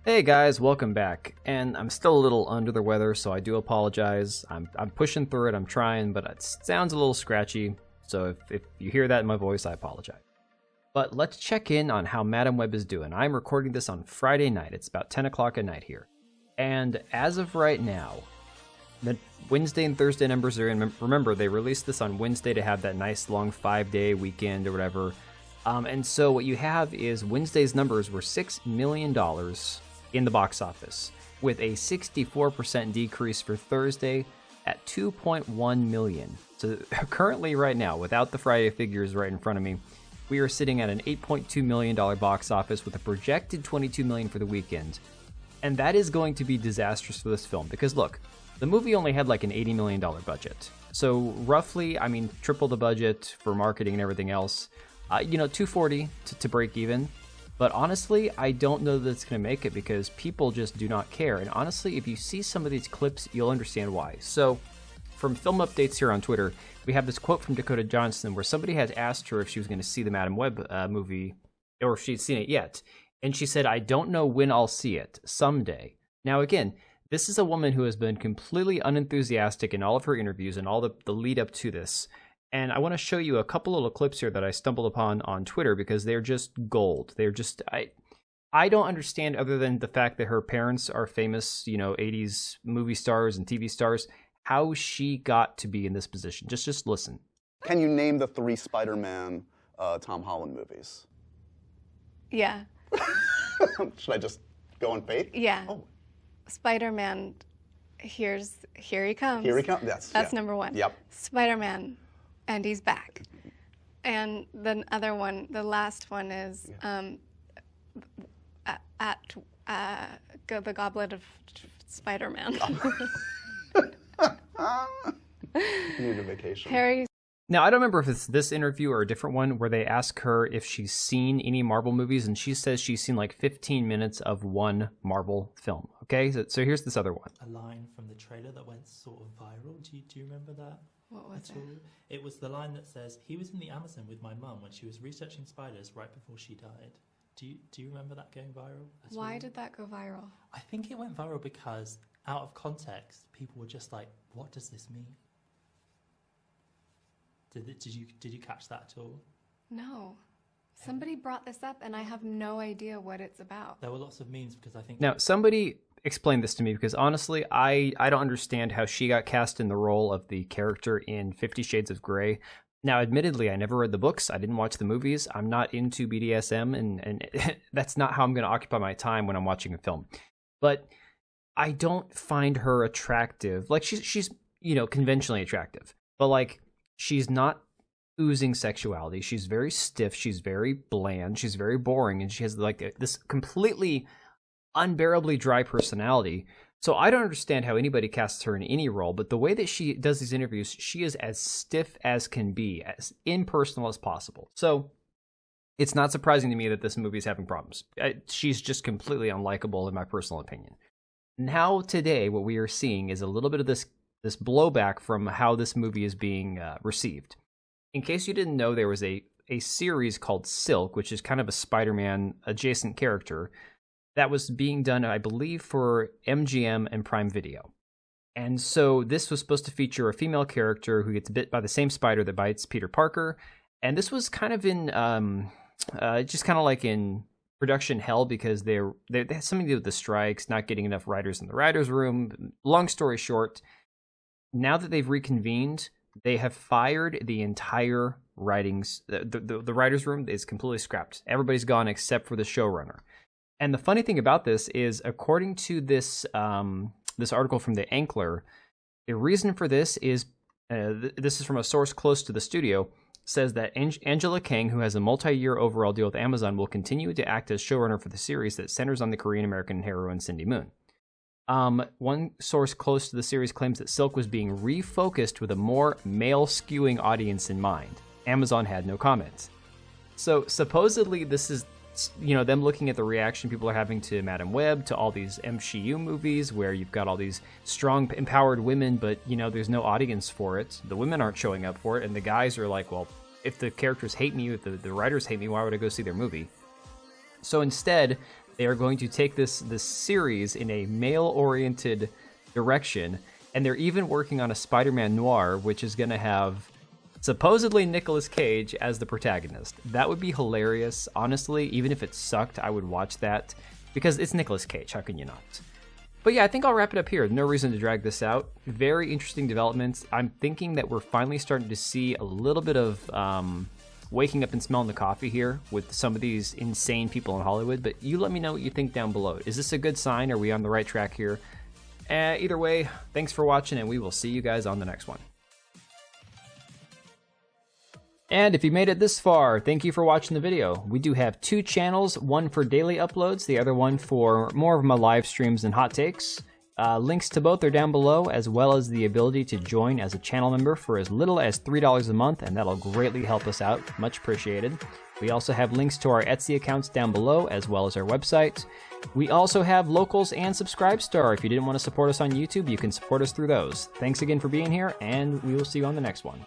Hey guys, welcome back. And I'm still a little under the weather, so I do apologize. I'm pushing through it, I'm trying, but it sounds a little scratchy. So if you hear that in my voice, I apologize. But let's check in on how Madam Web is doing. I'm recording this on Friday night. It's about 10 o'clock at night here. And as of right now, the Wednesday and Thursday numbers are in. Remember, they released this on Wednesday to have that nice long 5-day weekend or whatever. And so what you have is Wednesday's numbers were $6 million in the box office, with a 64% decrease for Thursday at 2.1 million. So currently right now, without the Friday figures right in front of me, we are sitting at an $8.2 million box office with a projected $22 million for the weekend. And that is going to be disastrous for this film because look, the movie only had like an $80 million budget. So roughly, I mean, triple the budget for marketing and everything else. $240 to break even. But honestly, I don't know that it's going to make it because people just do not care. And honestly, if you see some of these clips, you'll understand why. So from Film Updates here on Twitter, we have this quote from Dakota Johnson where somebody has asked her if she was going to see the Madam Web movie or if she'd seen it yet. And she said, "I don't know when I'll see it. Someday." Now, again, this is a woman who has been completely unenthusiastic in all of her interviews and all the lead up to this. And I want to show you a couple little clips here that I stumbled upon on Twitter because they're just gold. They're just, I don't understand, other than the fact that her parents are famous, 80s movie stars and TV stars, how she got to be in this position. Just listen. Can you name the 3 Spider-Man Tom Holland movies? Yeah. Should I just go on faith? Yeah. Oh. Spider-Man, here he comes. Here he comes. That's number 1. Yep. Spider-Man, and he's back. And the other one, the last one is the Goblet of Spider-Man. Need a vacation. Harry. Now, I don't remember if it's this interview or a different one where they ask her if she's seen any Marvel movies, and she says she's seen like 15 minutes of one Marvel film. Okay, so here's this other one. A line from the trailer that went sort of viral. Do you remember that? What was it? It was the line that says, "He was in the Amazon with my mum when she was researching spiders right before she died." Do you remember that going viral? Why did that go viral? I think it went viral because out of context, people were just like, "What does this mean?" Did you catch that at all? No. Somebody brought this up, and I have no idea what it's about. There were lots of memes because I think... Now, somebody explain this to me because honestly, I don't understand how she got cast in the role of the character in 50 Shades of Grey. Now, admittedly, I never read the books. I didn't watch the movies. I'm not into BDSM, and that's not how I'm going to occupy my time when I'm watching a film. But I don't find her attractive. Like, she's conventionally attractive. But, like, she's not oozing sexuality. She's very stiff. She's very bland. She's very boring. And she has, like, this completely unbearably dry personality. So I don't understand how anybody casts her in any role, but the way that she does these interviews, she is as stiff as can be, as impersonal as possible. So it's not surprising to me that this movie is having problems. She's just completely unlikable in my personal opinion. Now today, what we are seeing is a little bit of this blowback from how this movie is being received. In case you didn't know, there was a series called Silk, which is kind of a Spider-Man adjacent character, that was being done, I believe, for MGM and Prime Video. And so this was supposed to feature a female character who gets bit by the same spider that bites Peter Parker. And this was kind of in, just kind of like in production hell because they had something to do with the strikes, not getting enough writers in the writer's room. Long story short, now that they've reconvened, they have fired the entire writings. The writer's room is completely scrapped. Everybody's gone except for the showrunner. And the funny thing about this is, according to this this article from the Ankler, the reason for this is, this is from a source close to the studio, says that Angela Kang, who has a multi-year overall deal with Amazon, will continue to act as showrunner for the series that centers on the Korean-American heroine Cindy Moon. One source close to the series claims that Silk was being refocused with a more male-skewing audience in mind. Amazon had no comments. So supposedly this is, them looking at the reaction people are having to Madam Web, to all these MCU movies where you've got all these strong, empowered women, but, there's no audience for it. The women aren't showing up for it, and the guys are like, well, if the characters hate me, if the writers hate me, why would I go see their movie? So instead, They are going to take this series in a male-oriented direction, and they're even working on a Spider-Man noir, which is going to have supposedly Nicolas Cage as the protagonist. That would be hilarious. Honestly, even if it sucked, I would watch that because it's Nicolas Cage. How can you not? But yeah, I think I'll wrap it up here. No reason to drag this out. Very interesting developments. I'm thinking that we're finally starting to see a little bit of waking up and smelling the coffee here with some of these insane people in Hollywood. But you let me know what you think down below. Is this a good sign? Are we on the right track here? Either way, thanks for watching, and we will see you guys on the next one. And if you made it this far, thank you for watching the video. We do have 2 channels, one for daily uploads, the other one for more of my live streams and hot takes. Links to both are down below, as well as the ability to join as a channel member for as little as $3 a month, and that'll greatly help us out. Much appreciated. We also have links to our Etsy accounts down below, as well as our website. We also have Locals and Subscribestar. If you didn't want to support us on YouTube, you can support us through those. Thanks again for being here, and we will see you on the next one.